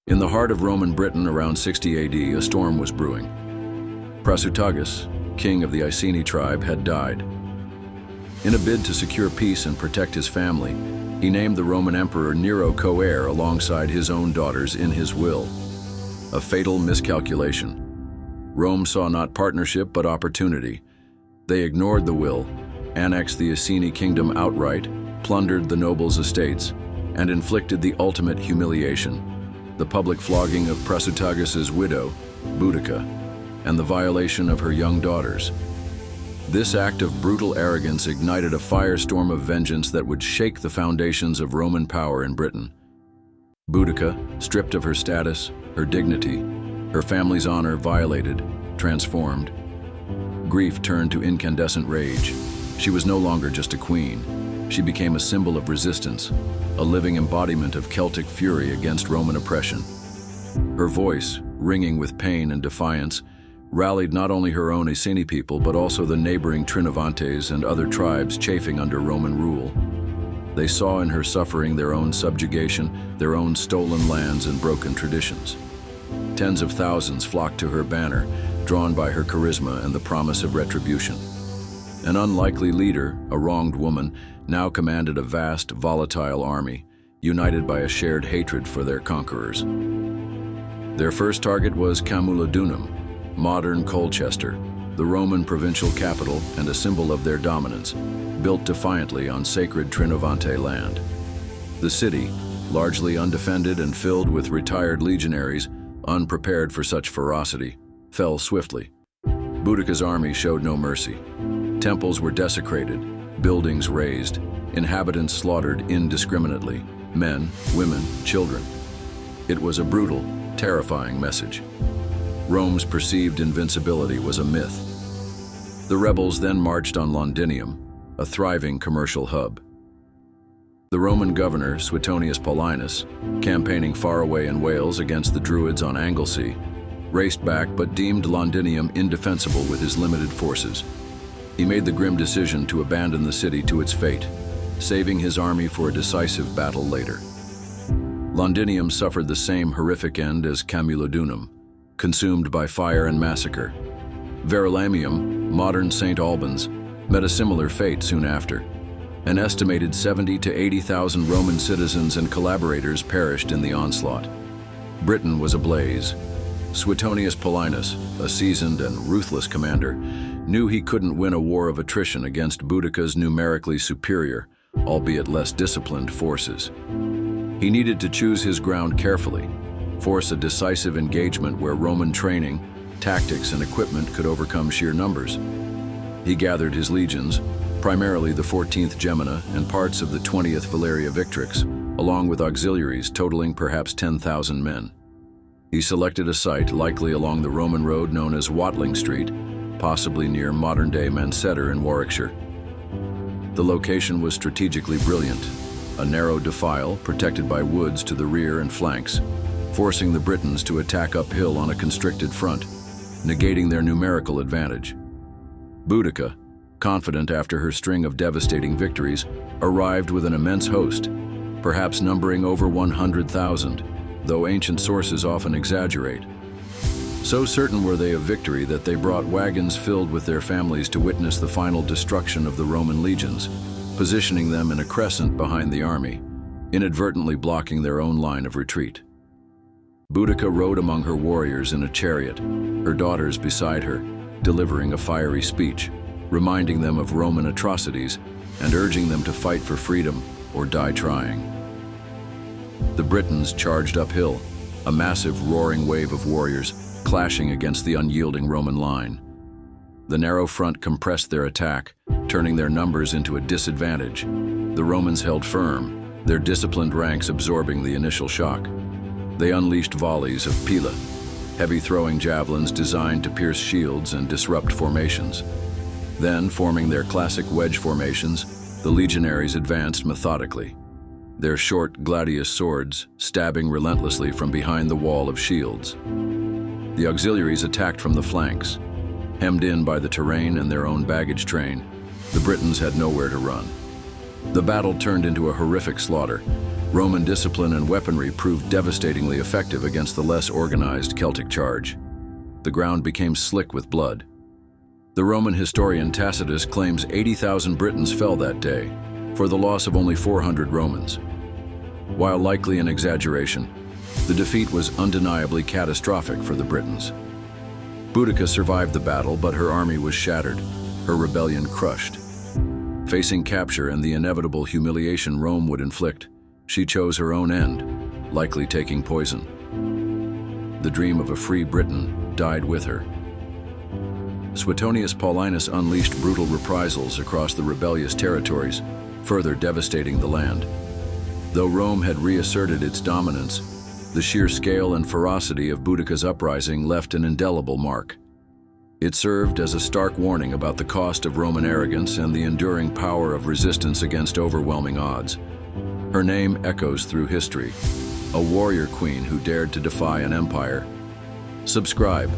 In the heart of Roman Britain around 60 AD, a storm was brewing. Prasutagus, king of the Iceni tribe, had died. In a bid to secure peace and protect his family, he named the Roman Emperor Nero co-heir alongside his own daughters in his will. A fatal miscalculation. Rome saw not partnership but opportunity. They ignored the will, annexed the Iceni kingdom outright, plundered the nobles' estates, and inflicted the ultimate humiliation, the public flogging of Prasutagus' widow, Boudica, and the violation of her young daughters. This act of brutal arrogance ignited a firestorm of vengeance that would shake the foundations of Roman power in Britain. Boudica, stripped of her status, her dignity, her family's honor violated, transformed. Grief turned to incandescent rage. She was no longer just a queen. She became a symbol of resistance, a living embodiment of Celtic fury against Roman oppression. Her voice, ringing with pain and defiance, rallied not only her own Iceni people but also the neighboring Trinovantes and other tribes chafing under Roman rule. They saw in her suffering their own subjugation, their own stolen lands and broken traditions. Tens of thousands flocked to her banner, drawn by her charisma and the promise of retribution. An unlikely leader, a wronged woman, now commanded a vast, volatile army, united by a shared hatred for their conquerors. Their first target was Camulodunum, modern Colchester, the Roman provincial capital and a symbol of their dominance, built defiantly on sacred Trinovante land. The city, largely undefended and filled with retired legionaries, unprepared for such ferocity, fell swiftly. Boudica's army showed no mercy. Temples were desecrated, buildings razed, inhabitants slaughtered indiscriminately, men, women, children. It was a brutal, terrifying message. Rome's perceived invincibility was a myth. The rebels then marched on Londinium, a thriving commercial hub. The Roman governor, Suetonius Paulinus, campaigning far away in Wales against the Druids on Anglesey, raced back but deemed Londinium indefensible with his limited forces. He made the grim decision to abandon the city to its fate, saving his army for a decisive battle later. Londinium suffered the same horrific end as Camulodunum, consumed by fire and massacre. Verulamium, modern St. Albans, met a similar fate soon after. An estimated 70 to 80,000 Roman citizens and collaborators perished in the onslaught. Britain was ablaze. Suetonius Paulinus, a seasoned and ruthless commander, knew he couldn't win a war of attrition against Boudica's numerically superior, albeit less disciplined, forces. He needed to choose his ground carefully, force a decisive engagement where Roman training, tactics, and equipment could overcome sheer numbers. He gathered his legions, primarily the 14th Gemina and parts of the 20th Valeria Victrix, along with auxiliaries totaling perhaps 10,000 men. He selected a site likely along the Roman road known as Watling Street, possibly near modern-day Manchester in Warwickshire. The location was strategically brilliant, a narrow defile protected by woods to the rear and flanks, forcing the Britons to attack uphill on a constricted front, negating their numerical advantage. Boudica, confident after her string of devastating victories, arrived with an immense host, perhaps numbering over 100,000, though ancient sources often exaggerate. So certain were they of victory that they brought wagons filled with their families to witness the final destruction of the Roman legions, positioning them in a crescent behind the army, inadvertently blocking their own line of retreat. Boudica rode among her warriors in a chariot, her daughters beside her, delivering a fiery speech, reminding them of Roman atrocities and urging them to fight for freedom or die trying. The Britons charged uphill, a massive roaring wave of warriors clashing against the unyielding Roman line. The narrow front compressed their attack, turning their numbers into a disadvantage. The Romans held firm, their disciplined ranks absorbing the initial shock. They unleashed volleys of pila, heavy-throwing javelins designed to pierce shields and disrupt formations. Then, forming their classic wedge formations, the legionaries advanced methodically, their short gladius swords stabbing relentlessly from behind the wall of shields. The auxiliaries attacked from the flanks. Hemmed in by the terrain and their own baggage train, the Britons had nowhere to run. The battle turned into a horrific slaughter, Roman discipline and weaponry proved devastatingly effective against the less organized Celtic charge. The ground became slick with blood. The Roman historian Tacitus claims 80,000 Britons fell that day, for the loss of only 400 Romans. While likely an exaggeration, the defeat was undeniably catastrophic for the Britons. Boudica survived the battle, but her army was shattered, her rebellion crushed. Facing capture and the inevitable humiliation Rome would inflict, she chose her own end, likely taking poison. The dream of a free Britain died with her. Suetonius Paulinus unleashed brutal reprisals across the rebellious territories, further devastating the land. Though Rome had reasserted its dominance, the sheer scale and ferocity of Boudica's uprising left an indelible mark. It served as a stark warning about the cost of Roman arrogance and the enduring power of resistance against overwhelming odds. Her name echoes through history, a warrior queen who dared to defy an empire. Subscribe